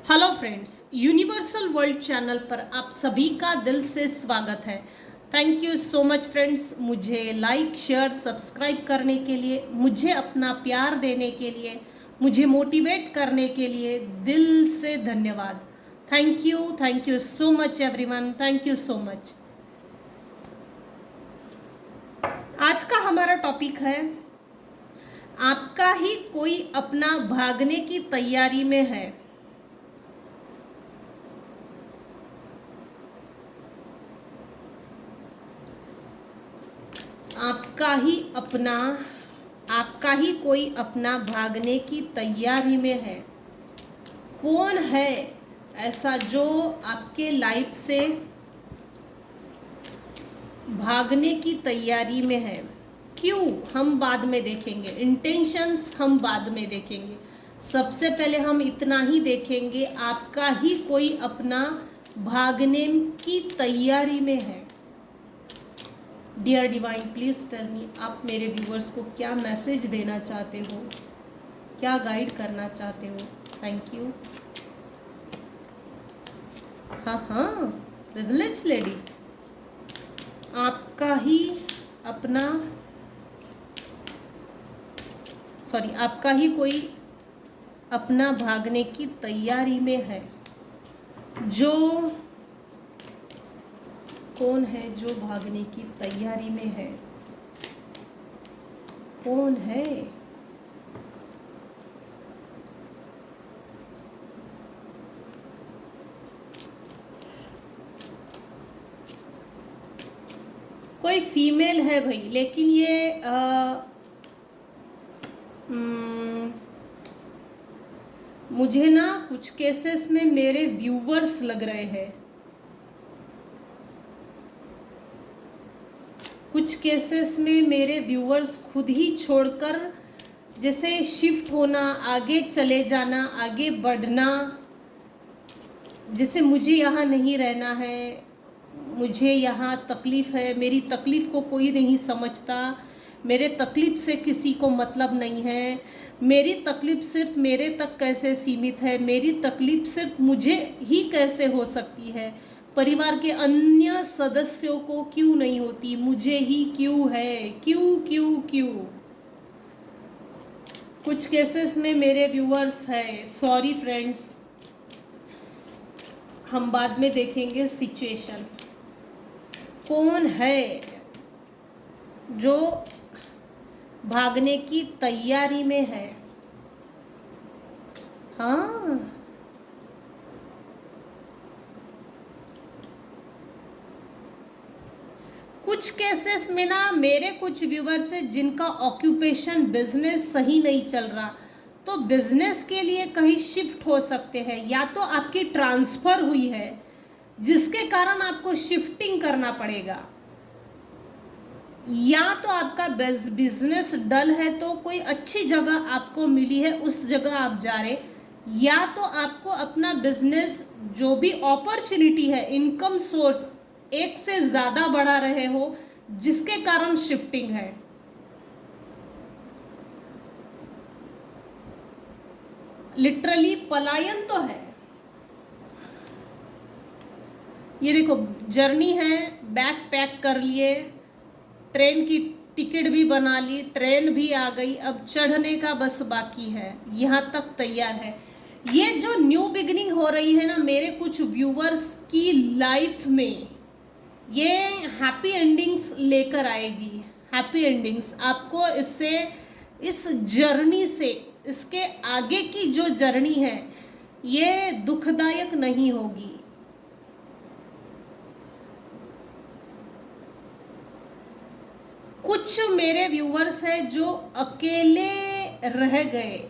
Hello friends, universal world channel पर आप सभी का दिल से स्वागत है। Thank you so much friends, मुझे लाइक शेयर सब्सक्राइब करने के लिए, मुझे अपना प्यार देने के लिए, मुझे मोटिवेट करने के लिए दिल से धन्यवाद। Thank you so much everyone, thank you so much. आज का हमारा टॉपिक है, आपका ही कोई अपना भागने की तैयारी में है। आपका ही कोई अपना भागने की तैयारी में है। कौन है ऐसा जो आपके लाइफ से भागने की तैयारी में है? क्यों, हम बाद में देखेंगे। इंटेंशंस हम बाद में देखेंगे। सबसे पहले हम इतना ही देखेंगे, आपका ही कोई अपना भागने की तैयारी में है। Dear divine, please tell me, आप मेरे व्यूवर्स को क्या मैसेज देना चाहते हो, क्या गाइड करना चाहते हो? Thank you. हाँ, प्रिविलेज लेडी, आपका ही कोई अपना भागने की तैयारी में है। कौन है जो भागने की तैयारी में है? कौन है? कोई फीमेल है भाई, लेकिन ये मुझे ना कुछ केसेस में मेरे व्यूवर्स लग रहे हैं। कुछ केसेस में मेरे व्यूवर्स खुद ही छोड़कर जैसे शिफ्ट होना, आगे चले जाना, आगे बढ़ना, जैसे मुझे यहाँ नहीं रहना है, मुझे यहाँ तकलीफ़ है, मेरी तकलीफ़ को कोई नहीं समझता, मेरे तकलीफ़ से किसी को मतलब नहीं है, मेरी तकलीफ़ सिर्फ मेरे तक कैसे सीमित है, मेरी तकलीफ़ सिर्फ मुझे ही कैसे हो सकती है, परिवार के अन्य सदस्यों को क्यों नहीं होती, मुझे ही क्यों है, क्यों क्यों क्यों? कुछ केसेस में मेरे व्यूअर्स है। सॉरी फ्रेंड्स, हम बाद में देखेंगे सिचुएशन। कौन है जो भागने की तैयारी में है? हाँ, कुछ केसेस में ना मेरे कुछ व्यूवर्स है जिनका ऑक्यूपेशन बिजनेस सही नहीं चल रहा, तो बिजनेस के लिए कहीं शिफ्ट हो सकते हैं, या तो आपकी ट्रांसफर हुई है जिसके कारण आपको शिफ्टिंग करना पड़ेगा, या तो आपका बिजनेस डल है तो कोई अच्छी जगह आपको मिली है, उस जगह आप जा रहे, या तो आपको अपना बिजनेस जो भी अपॉर्चुनिटी है, इनकम सोर्स एक से ज़्यादा बढ़ा रहे हो जिसके कारण शिफ्टिंग है। लिटरली पलायन तो है। ये देखो, जर्नी है, बैग पैक कर लिए, ट्रेन की टिकट भी बना ली, ट्रेन भी आ गई, अब चढ़ने का बस बाकी है, यहाँ तक तैयार है। ये जो न्यू बिगिनिंग हो रही है ना मेरे कुछ व्यूवर्स की लाइफ में, ये हैप्पी एंडिंग्स लेकर आएगी। हैप्पी एंडिंग्स आपको इससे, इस जर्नी से, इसके आगे की जो जर्नी है ये दुखदायक नहीं होगी। कुछ मेरे व्यूवर्स हैं जो अकेले रह गए,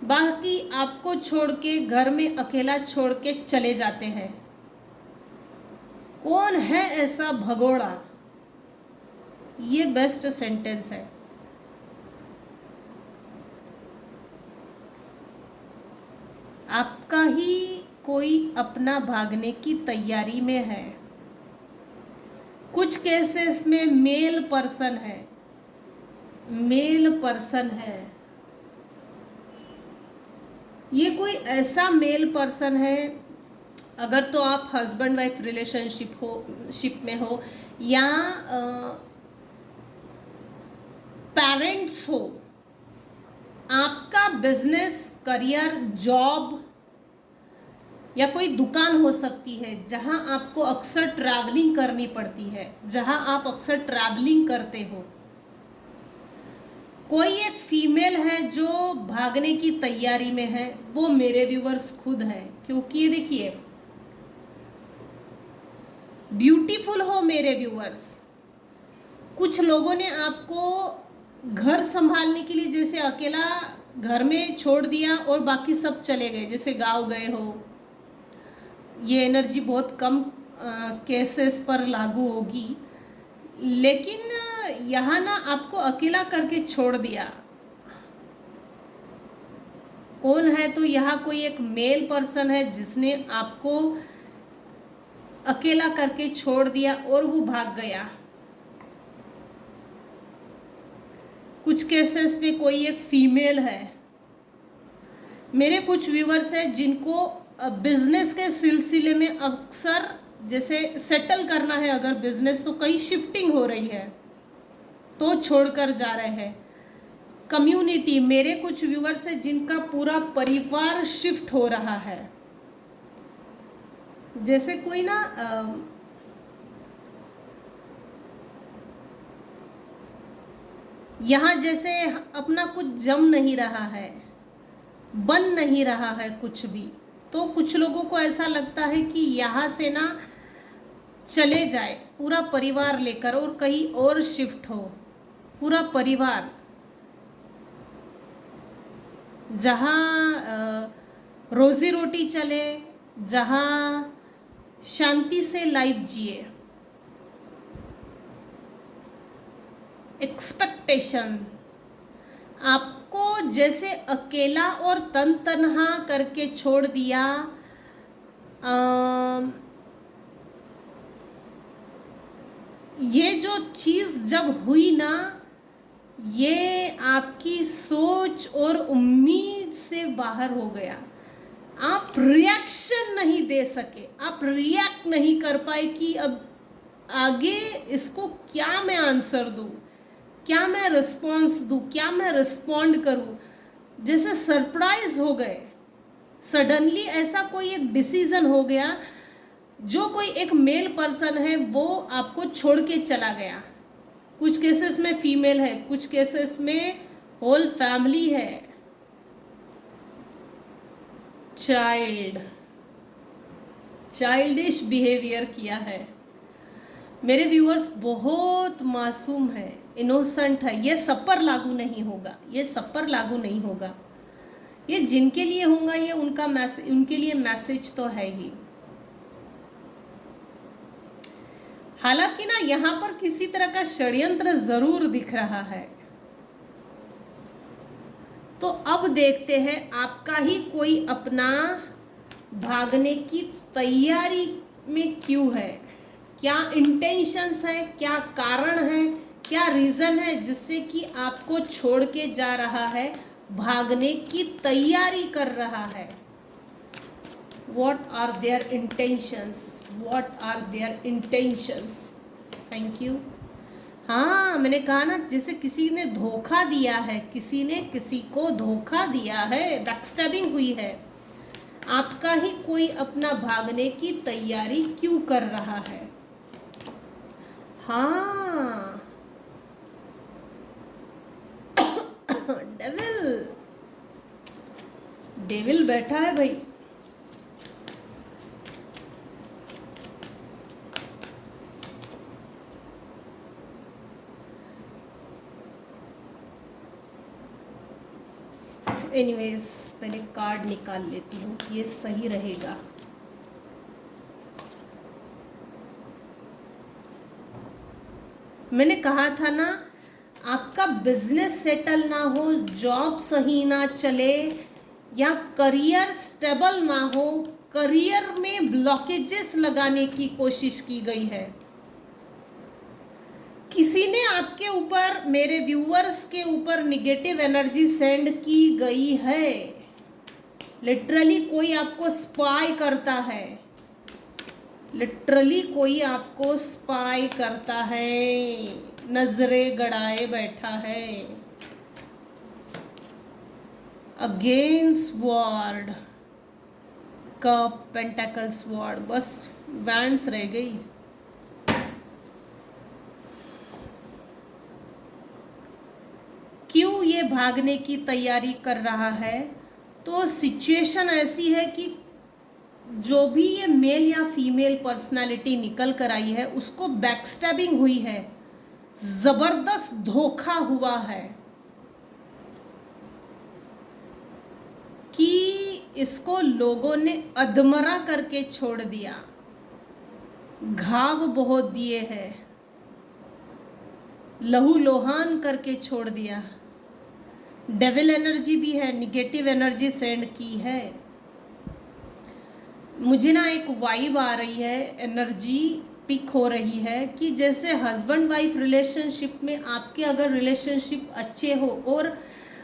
बाकी आपको छोड़ के, घर में अकेला छोड़ के चले जाते हैं। कौन है ऐसा भगोड़ा? ये बेस्ट सेंटेंस है। आपका ही कोई अपना भागने की तैयारी में है। कुछ केसेस में मेल पर्सन है, ये कोई ऐसा मेल पर्सन है, अगर तो आप हस्बैंड वाइफ रिलेशनशिप में हो या पेरेंट्स हो, आपका बिजनेस, करियर, जॉब या कोई दुकान हो सकती है जहां आपको अक्सर ट्रैवलिंग करनी पड़ती है, जहां आप अक्सर ट्रैवलिंग करते हो। कोई एक फीमेल है जो भागने की तैयारी में है, वो मेरे व्यूवर्स खुद है। क्योंकि ये देखिए, ब्यूटीफुल हो मेरे व्यूवर्स, कुछ लोगों ने आपको घर संभालने के लिए जैसे अकेला घर में छोड़ दिया और बाकी सब चले गए, जैसे गांव गए हो। ये एनर्जी बहुत कम केसेस पर लागू होगी, लेकिन यहाँ ना आपको अकेला करके छोड़ दिया। कौन है? तो यहाँ कोई एक मेल पर्सन है जिसने आपको अकेला करके छोड़ दिया और वो भाग गया। कुछ केसेस पे कोई एक फीमेल है। मेरे कुछ व्यूवर्स हैं जिनको बिजनेस के सिलसिले में अक्सर जैसे सेटल करना है अगर बिजनेस, तो कहीं शिफ्टिंग हो रही है तो छोड़कर जा रहे हैं। कम्युनिटी, मेरे कुछ व्यूवर्स हैं जिनका पूरा परिवार शिफ्ट हो रहा है। जैसे कोई ना यहाँ जैसे अपना कुछ जम नहीं रहा है, बन नहीं रहा है कुछ भी, तो कुछ लोगों को ऐसा लगता है कि यहाँ से ना चले जाए पूरा परिवार लेकर और कहीं और शिफ्ट हो। पूरा परिवार जहाँ रोजी रोटी चले, जहाँ शांति से लाइफ जिए। एक्सपेक्टेशन, आपको जैसे अकेला और तन तनहा करके छोड़ दिया। ये जो चीज़ जब हुई ना, ये आपकी सोच और उम्मीद से बाहर हो गया। आप रिएक्शन नहीं दे सके, आप रिएक्ट नहीं कर पाए कि अब आगे इसको क्या मैं आंसर दूँ, क्या मैं रिस्पॉन्स दूँ, क्या मैं रिस्पॉन्ड करूँ। जैसे सरप्राइज हो गए, सडनली ऐसा कोई एक डिसीजन हो गया। जो कोई एक मेल पर्सन है वो आपको छोड़ के चला गया। कुछ केसेस में फीमेल है, कुछ केसेस में होल फैमिली है। चाइल्डिश बिहेवियर किया है। मेरे व्यूअर्स बहुत मासूम है, इनोसेंट है। ये सब पर लागू नहीं होगा, ये सब पर लागू नहीं होगा। ये जिनके लिए होगा, ये उनका मैसेज, उनके लिए मैसेज तो है ही। हालांकि ना यहाँ पर किसी तरह का षड्यंत्र जरूर दिख रहा है। तो अब देखते हैं आपका ही कोई अपना भागने की तैयारी में क्यों है, क्या इंटेंशंस है, क्या कारण है, क्या रीजन है जिससे कि आपको छोड़ के जा रहा है, भागने की तैयारी कर रहा है। What are their intentions? What are their intentions? Thank you. हाँ, मैंने कहा ना, जैसे किसी ने धोखा दिया है, किसी ने किसी को धोखा दिया है, बैकस्टैबिंग हुई है। आपका ही कोई अपना भागने की तैयारी क्यों कर रहा है? हाँ, डेविल बैठा है भाई। एनीवेज, पहले कार्ड निकाल लेती हूँ, ये सही रहेगा। मैंने कहा था ना, आपका बिजनेस सेटल ना हो, जॉब सही ना चले या करियर स्टेबल ना हो, करियर में ब्लॉकेजेस लगाने की कोशिश की गई है। किसी ने आपके ऊपर, मेरे व्यूअर्स के ऊपर निगेटिव एनर्जी सेंड की गई है। लिटरली कोई आपको स्पाई करता है, लिटरली कोई आपको स्पाई करता है, नजरें गड़ाए बैठा है। अगेन स्वॉर्ड, कप, पेंटाकल, स्वॉर्ड, बस वैंड्स रह गई। क्यों ये भागने की तैयारी कर रहा है? तो सिचुएशन ऐसी है कि जो भी ये मेल या फीमेल पर्सनालिटी निकल कर आई है उसको बैकस्टैबिंग हुई है, जबरदस्त धोखा हुआ है कि इसको लोगों ने अधमरा करके छोड़ दिया, घाव बहुत दिए हैं, लहू लोहान करके छोड़ दिया। डेविल एनर्जी भी है, निगेटिव एनर्जी सेंड की है। मुझे ना एक वाइब आ रही है, एनर्जी पिक हो रही है कि जैसे हस्बैंड वाइफ रिलेशनशिप में आपके अगर रिलेशनशिप अच्छे हो और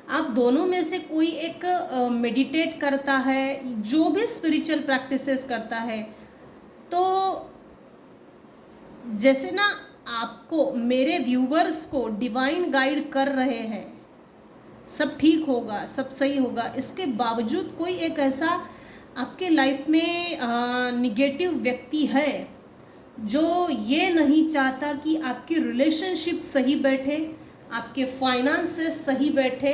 आप दोनों में से कोई एक मेडिटेट करता है, जो भी स्पिरिचुअल प्रैक्टिसेस करता है, तो जैसे ना आपको, मेरे व्यूवर्स को डिवाइन गाइड कर रहे हैं, सब ठीक होगा, सब सही होगा, इसके बावजूद कोई एक ऐसा आपके लाइफ में निगेटिव व्यक्ति है जो ये नहीं चाहता कि आपकी रिलेशनशिप सही बैठे, आपके फाइनेंसेस सही बैठे,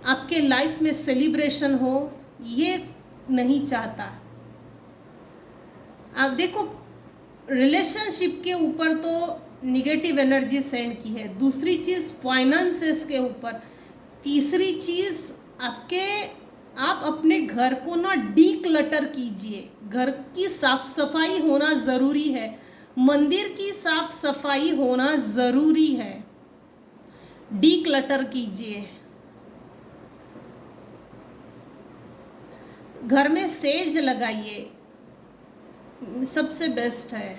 आपके लाइफ में सेलिब्रेशन हो, ये नहीं चाहता। आप देखो, रिलेशनशिप के ऊपर तो निगेटिव एनर्जी सेंड की है, दूसरी चीज़ फाइनेंसेस के ऊपर, तीसरी चीज़ आप अपने घर को ना डीक्लटर कीजिए, घर की साफ सफाई होना ज़रूरी है, मंदिर की साफ सफाई होना ज़रूरी है, डीक्लटर कीजिए। घर में सेज लगाइए, सबसे बेस्ट है।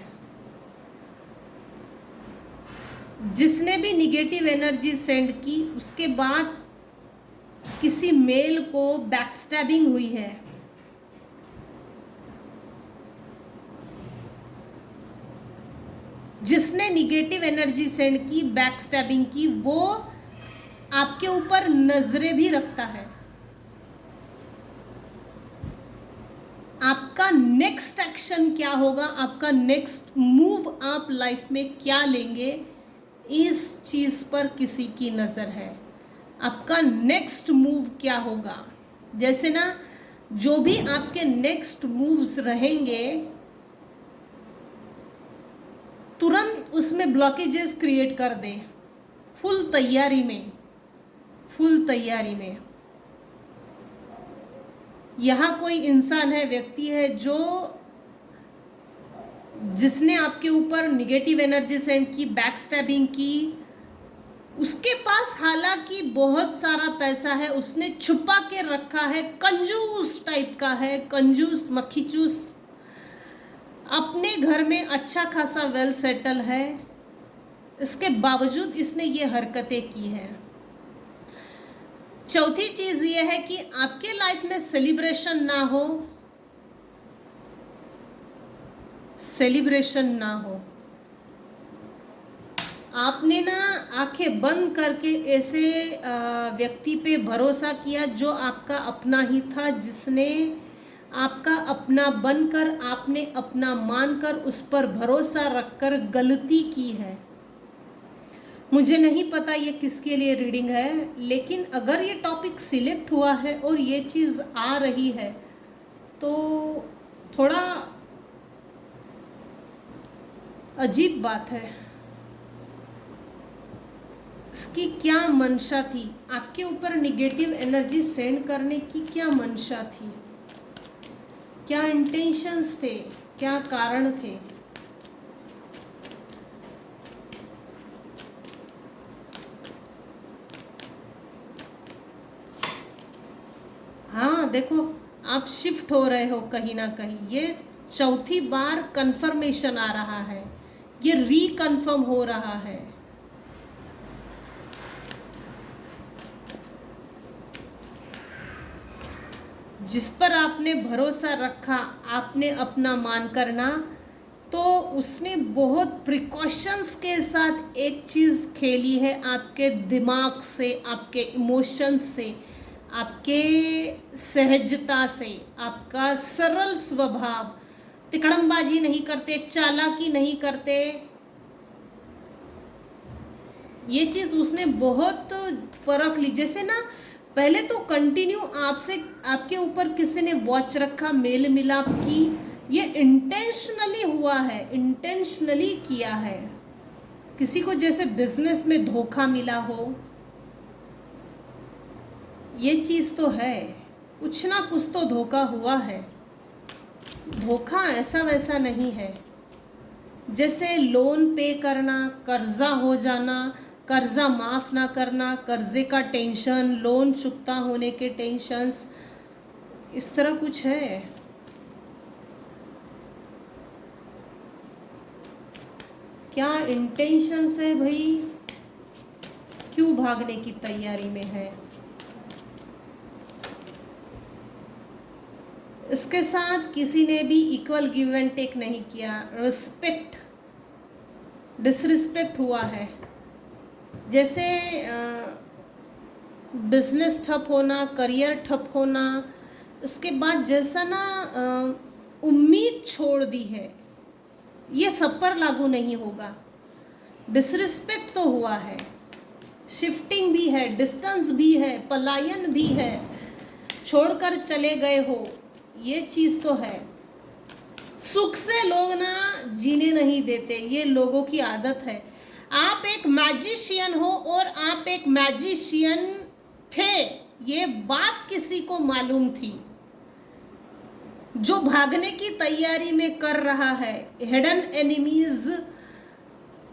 जिसने भी निगेटिव एनर्जी सेंड की, उसके बाद किसी मेल को बैकस्टैबिंग हुई है, जिसने निगेटिव एनर्जी सेंड की, बैकस्टैबिंग की, वो आपके ऊपर नजरें भी रखता है। आपका नेक्स्ट एक्शन क्या होगा, आपका नेक्स्ट मूव आप लाइफ में क्या लेंगे, इस चीज पर किसी की नजर है। आपका नेक्स्ट मूव क्या होगा, जैसे ना जो भी आपके नेक्स्ट मूव्स रहेंगे, तुरंत उसमें ब्लॉकेजेस क्रिएट कर दे, फुल तैयारी में, फुल तैयारी में। यहाँ कोई इंसान है, व्यक्ति है, जिसने आपके ऊपर निगेटिव एनर्जी सेंड की, बैकस्टैबिंग की, उसके पास हालांकि बहुत सारा पैसा है, उसने छुपा के रखा है, कंजूस टाइप का है, कंजूस मक्खीचूस, अपने घर में अच्छा खासा वेल सेटल है, इसके बावजूद इसने ये हरकतें की है। चौथी चीज ये है कि आपके लाइफ में सेलिब्रेशन ना हो, सेलिब्रेशन ना हो। आपने ना आंखें बंद करके ऐसे व्यक्ति पे भरोसा किया जो आपका अपना ही था, जिसने आपका अपना बनकर, आपने अपना मानकर उस पर भरोसा रखकर गलती की है। मुझे नहीं पता ये किसके लिए रीडिंग है, लेकिन अगर ये टॉपिक सिलेक्ट हुआ है और ये चीज़ आ रही है तो थोड़ा अजीब बात है। इसकी क्या मंशा थी, आपके ऊपर निगेटिव एनर्जी सेंड करने की क्या मंशा थी, क्या इंटेंशंस थे, क्या कारण थे? हाँ देखो, आप शिफ्ट हो रहे हो कहीं ना कहीं, ये चौथी बार कंफर्मेशन आ रहा है, ये रीकन्फर्म हो रहा है। जिस पर आपने भरोसा रखा, आपने अपना मान करना, तो उसने बहुत प्रिकॉशंस के साथ एक चीज़ खेली है आपके दिमाग से, आपके इमोशंस से, आपके सहजता से, आपका सरल स्वभाव, तिकड़मबाजी नहीं करते, चालाकी नहीं करते। ये चीज़ उसने बहुत फर्क ली। जैसे ना पहले तो कंटिन्यू आपसे, आपके ऊपर किसी ने वॉच रखा, मेल मिलाप की, ये इंटेंशनली हुआ है, इंटेंशनली किया है। किसी को जैसे बिजनेस में धोखा मिला हो, ये चीज़ तो है, कुछ ना कुछ तो धोखा हुआ है। धोखा ऐसा वैसा नहीं है। जैसे लोन पे करना, कर्जा हो जाना, कर्जा माफ़ ना करना, कर्जे का टेंशन, लोन चुकता होने के टेंशन्स, इस तरह कुछ है। क्या इंटेंशंस है भाई, क्यों भागने की तैयारी में है? इसके साथ किसी ने भी इक्वल गिव एंड टेक नहीं किया, रिस्पेक्ट डिसरिस्पेक्ट हुआ है। जैसे बिजनेस ठप होना, करियर ठप होना, इसके बाद जैसा ना उम्मीद छोड़ दी है, ये सब पर लागू नहीं होगा। डिसरिस्पेक्ट तो हुआ है, शिफ्टिंग भी है, डिस्टेंस भी है, पलायन भी है, छोड़कर चले गए हो, ये चीज़ तो है। सुख से लोग ना जीने नहीं देते, ये लोगों की आदत है। आप एक मैजिशियन हो और आप एक मैजिशियन थे, ये बात किसी को मालूम थी। जो भागने की तैयारी में कर रहा है, हिडन एनिमीज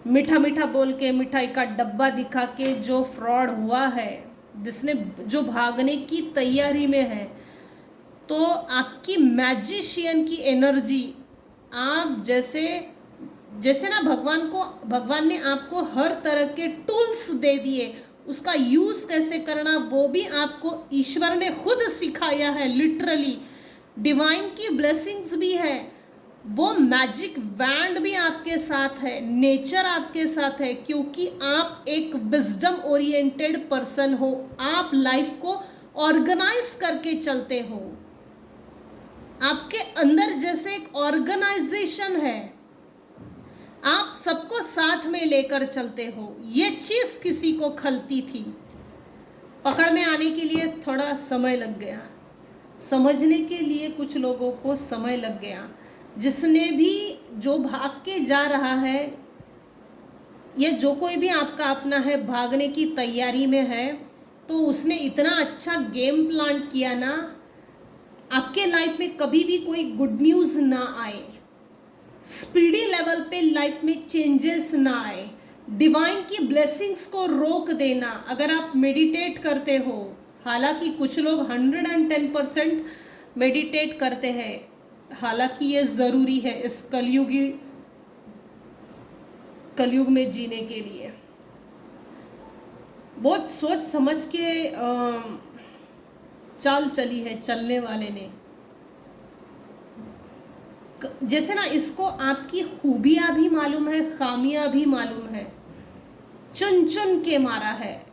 मीठा मीठा बोल के, मिठाई का डब्बा दिखा के जो फ्रॉड हुआ है, जिसने जो भागने की तैयारी में है, तो आपकी मैजिशियन की एनर्जी, आप जैसे ना भगवान ने आपको हर तरह के टूल्स दे दिए, उसका यूज़ कैसे करना वो भी आपको ईश्वर ने खुद सिखाया है। लिटरली डिवाइन की ब्लेसिंग्स भी है, वो मैजिक वैंड भी आपके साथ है, नेचर आपके साथ है, क्योंकि आप एक विजडम ओरिएंटेड पर्सन हो। आप लाइफ को ऑर्गेनाइज करके चलते हो, आपके अंदर जैसे एक ऑर्गेनाइजेशन है, आप सबको साथ में लेकर चलते हो। ये चीज़ किसी को खलती थी, पकड़ में आने के लिए थोड़ा समय लग गया, समझने के लिए कुछ लोगों को समय लग गया। जिसने भी जो भाग के जा रहा है, ये जो कोई भी आपका अपना है, भागने की तैयारी में है, तो उसने इतना अच्छा गेम प्लान किया ना, आपके लाइफ में कभी भी कोई गुड न्यूज़ ना आए, स्पीडी लेवल पे लाइफ में चेंजेस ना आए, डिवाइन की ब्लेसिंग्स को रोक देना। अगर आप मेडिटेट करते हो, हालांकि कुछ लोग 110% मेडिटेट करते हैं, हालांकि ये ज़रूरी है इस कलयुग में जीने के लिए। बहुत सोच समझ के चाल चली है चलने वाले ने। जैसे ना इसको आपकी खूबियां भी मालूम है, खामियां भी मालूम है, चुन चुन के मारा है।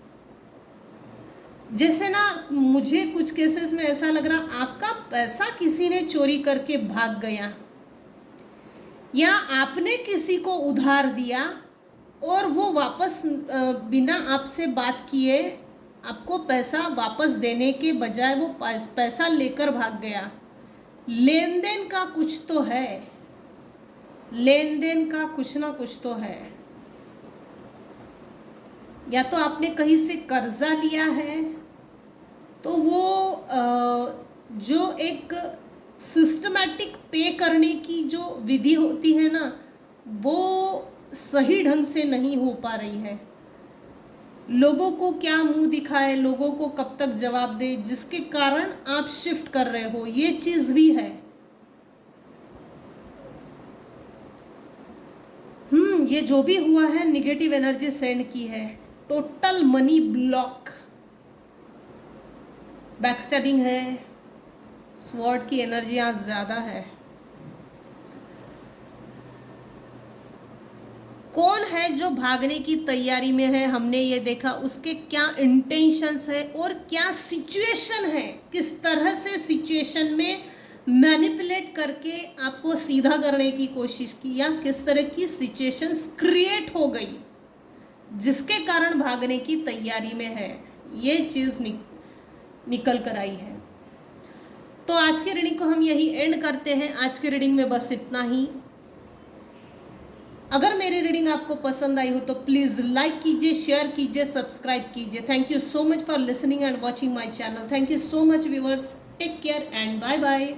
जैसे ना मुझे कुछ केसेस में ऐसा लग रहा, आपका पैसा किसी ने चोरी करके भाग गया, या आपने किसी को उधार दिया और वो वापस बिना आपसे बात किए आपको पैसा वापस देने के बजाय वो पैसा लेकर भाग गया। लेन देन का कुछ तो है, लेन देन का कुछ ना कुछ तो है। या तो आपने कहीं से कर्जा लिया है, तो वो जो एक सिस्टमैटिक पे करने की जो विधि होती है ना, वो सही ढंग से नहीं हो पा रही है। लोगों को क्या मुंह दिखाए, लोगों को कब तक जवाब दे, जिसके कारण आप शिफ्ट कर रहे हो, ये चीज़ भी है। ये जो भी हुआ है, निगेटिव एनर्जी सेंड की है, टोटल मनी ब्लॉक, बैकस्टैबिंग है, स्वॉर्ड की एनर्जी आज ज़्यादा है। कौन है जो भागने की तैयारी में है, हमने ये देखा उसके क्या इंटेंशंस है और क्या सिचुएशन है, किस तरह से सिचुएशन में मैनिपुलेट करके आपको सीधा करने की कोशिश की, या किस तरह की सिचुएशंस क्रिएट हो गई जिसके कारण भागने की तैयारी में है। ये चीज़ निकल कर आई है। तो आज के रीडिंग को हम यही एंड करते हैं। आज के रीडिंग में बस इतना ही। अगर मेरी रीडिंग आपको पसंद आई हो तो प्लीज़ लाइक कीजिए, शेयर कीजिए, सब्सक्राइब कीजिए। Thank you so much for listening and watching my channel. Thank you so much viewers. Take care and bye bye.